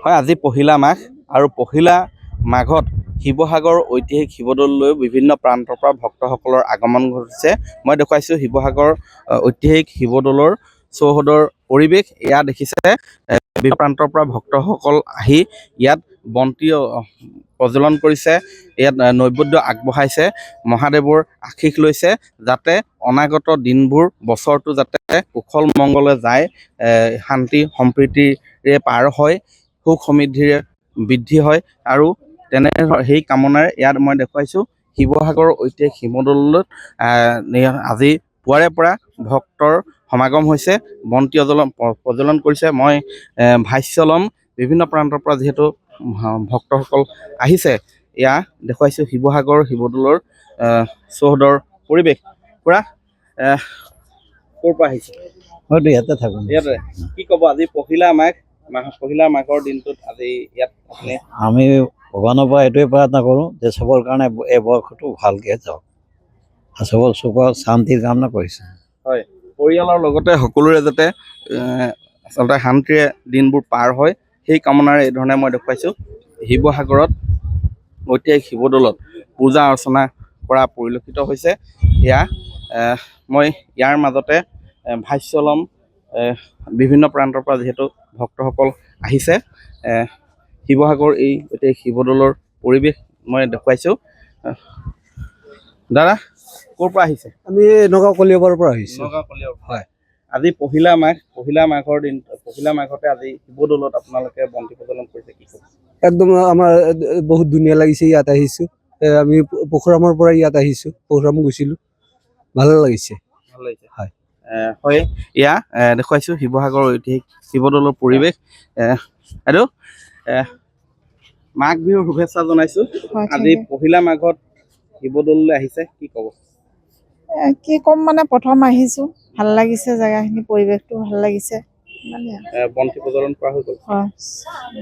হয় আজি পহিলা মাঘ আৰু পহিলা মাঘত শিৱসাগৰ ঐতিহাসিক শিৱদৌললৈ বিভিন্ন প্ৰান্তৰ পৰা ভক্তসকলৰ আগমন ঘটিছে। মই দেখুৱাইছোঁ শিৱসাগৰ ঐতিহাসিক শিৱদৌলৰ চৌহদৰ পৰিৱেশ। এয়া দেখিছে বিভিন্ন প্ৰান্তৰ পৰা ভক্তসকল আহি ইয়াত বন্তি প্ৰজ্বলন কৰিছে, ইয়াত নৈবেদ্য আগবঢ়াইছে, মহাদেৱৰ আশীষ লৈছে যাতে অনাগত দিনবোৰ বছৰটো যাতে কুশল মংগলে যায়, শান্তি সম্প্ৰীতিৰে পাৰ হয়, সুখ সমৃদ্ধিৰে বৃদ্ধি হয় আৰু তেনে সেই কামনাৰে ইয়াত মই দেখুৱাইছোঁ শিৱসাগৰৰ ঐতিহাসিক শিৱদৌলত আজি পুৱাৰে পৰা ভক্তৰ সমাগম হৈছে, বন্তি প্ৰজ্বলন কৰিছে। মই ভাষ্য ল'ম বিভিন্ন প্ৰান্তৰ পৰা যিহেতু ভক্তসকল আহিছে, এয়া দেখুৱাইছোঁ শিৱসাগৰ শিৱদৌলৰ চৌহদৰ পৰিৱেশ। পুৰা ক'ৰ পৰা আহিছে? হয়তো ইয়াতে থাকোঁ। ইয়াতে কি ক'ব আজি পহিলা মাঘৰ দিনটোত আজি ইয়াত আমি ভগৱানৰ পৰা এইটোৱে প্ৰাৰ্থনা কৰোঁ যে চবৰ কাৰণে এই বৰ্ষটো ভালকৈ যাওক আৰু চবৰ চুখৰ শান্তিৰ কামনা কৰিছে। হয়, পৰিয়ালৰ লগতে সকলোৰে যাতে আচলতে শান্তিৰে দিনবোৰ পাৰ হয় সেই কামনাৰে এই ধৰণে মই দেখুৱাইছোঁ শিৱসাগৰত ঐতিহাসিক শিৱদৌলত পূজা অৰ্চনা কৰা পৰিলক্ষিত হৈছে। এয়া মই ইয়াৰ মাজতে ভাষ্য ল'ম বিভিন্ন প্ৰান্তৰ পৰা যিহেতু ভক্তসকল আহিছে, শিৱসাগৰ এই ঐতিহাসিক শিৱদৌলৰ পৰিৱেশ মই দেখুৱাইছোঁ। দাদা ক'ৰ পৰা আহিছে? আমি নগাঁও কলিয়াবৰৰ পৰা আহিছোঁ। নগাঁও কলিয়াবৰ। হয়, আজি পহিলা মাঘৰ দিন, পহিলা মাঘতে আজি শিৱদৌলত আপোনালোকে বন্তি প্ৰজ্বলন কৰিছে, কি ক'ব? একদম আমাৰ বহুত ধুনীয়া লাগিছে। ইয়াত আহিছোঁ, আমি পৰশুৰামৰ পৰা ইয়াত আহিছোঁ, পৰশুৰাম গৈছিলোঁ, ভাল লাগিছে। ভাল লাগিছে। হয় হয়, এয়া দেখুৱাইছোঁ শিৱসাগৰ ঐতিহাসিক শিৱদৌলৰ পৰিৱেশ। আৰু মাঘ বিহুৰ শুভেচ্ছা জনাইছোঁ। আজি পহিলা মাঘত শিৱদৌললৈ আহিছে, কি ক'ব? কি ক'ম মানে প্ৰথম আহিছোঁ, ভাল লাগিছে, জেগাখিনি পৰিৱেশটো ভাল লাগিছে। বন্তি প্ৰজ্বলন কৰা হৈ গ'ল।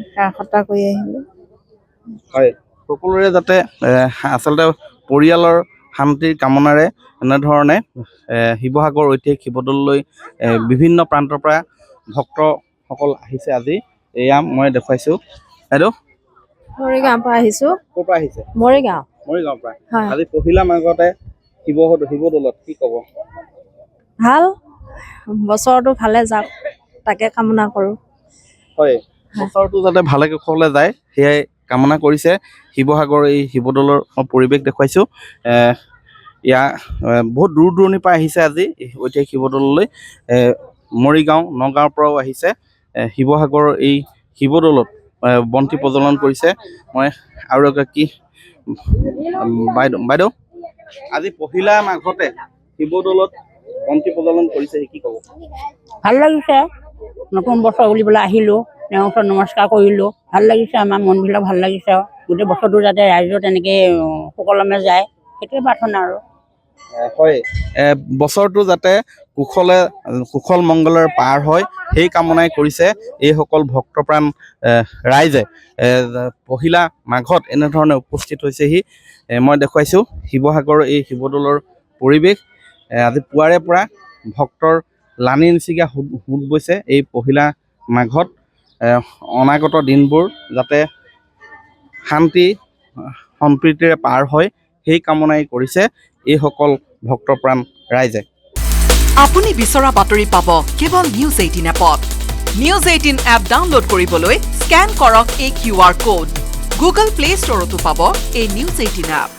সেৱা সৎকাৰ কৰি আহিলোঁ। হয়, সকলোৰে যাতে আচলতে পৰিয়ালৰ শান্তিৰ কামনাৰে এনেধৰণে শিৱসাগৰ ঐতিহাসিক শিৱদৌললৈ বিভিন্ন প্ৰান্তৰ পৰা ভক্তসকল আহিছে আজি। এয়া মই দেখুৱাইছোঁ। বাইদেউ মৰিগাঁৱৰ পৰা আহিছোঁ। ক'ৰ পৰা আহিছে? মৰিগাঁৱৰ পৰা। আজি পহিলা মাঘতে শিৱদৌলত কি ক'ব? ভাল, বছৰটো ভালে যাওক তাকে কামনা কৰোঁ। হয়, বছৰটো যাতে ভালে কুশলে যায় সেয়াই কামনা কৰিছে। শিৱসাগৰ এই শিৱদৌলৰ পৰিৱেশ দেখুৱাইছোঁ। ইয়াৰ বহুত দূৰ দূৰণিৰ পৰা আহিছে আজি ঐতিহাসিক শিৱদৌললৈ। মৰিগাঁও নগাঁৱৰ পৰাও আহিছে শিৱসাগৰৰ এই শিৱদৌলত বন্তি প্ৰজ্বলন কৰিছে। মই আৰু এগৰাকী বাইদেউ আজি পহিলা মাঘতে শিৱদৌলত বন্তি প্ৰজ্বলন কৰিছে, কি ক'ব? ভাল লাগিছে, নতুন বছৰ বুলিবলৈ আহিলোঁ, তেওঁৰ ওচৰত নমস্কাৰ কৰিলোঁ, ভাল লাগিছে, আমাৰ মনবিলাক ভাল লাগিছে আৰু গোটেই বছৰটো যাতে ৰাইজৰ তেনেকৈ সুকলমে যায় সেইটোৱে প্ৰাৰ্থনা আৰু। হয়, বছৰটো যাতে কুশল মংগলেৰে পাৰ হয় সেই কামনাই কৰিছে এইসকল ভক্তপ্ৰাণ ৰাইজে। পহিলা মাঘত এনেধৰণে উপস্থিত হৈছেহি। মই দেখুৱাইছোঁ শিৱসাগৰৰ এই শিৱদৌলৰ পৰিৱেশ। আজি পুৱাৰে পৰা ভক্তৰ লানি নিচিগা সোঁত বৈছে এই পহিলা মাঘত। অনাগত দিনবোৰ যাতে শান্তি সম্প্ৰীতিৰে পাৰ হয় সেই কামনাই কৰিছে এইসকল ভক্তপ্ৰাণ ৰাইজে। আপুনি বিচৰা বাতৰি পাব কেৱল নিউজ 18 এপত। নিউজ 18 এপ ডাউনলোড কৰিবলৈ স্কেন কৰক এই QR কোড। গুগল প্লে ষ্টৰতো পাব এই নিউজ 18 এপ।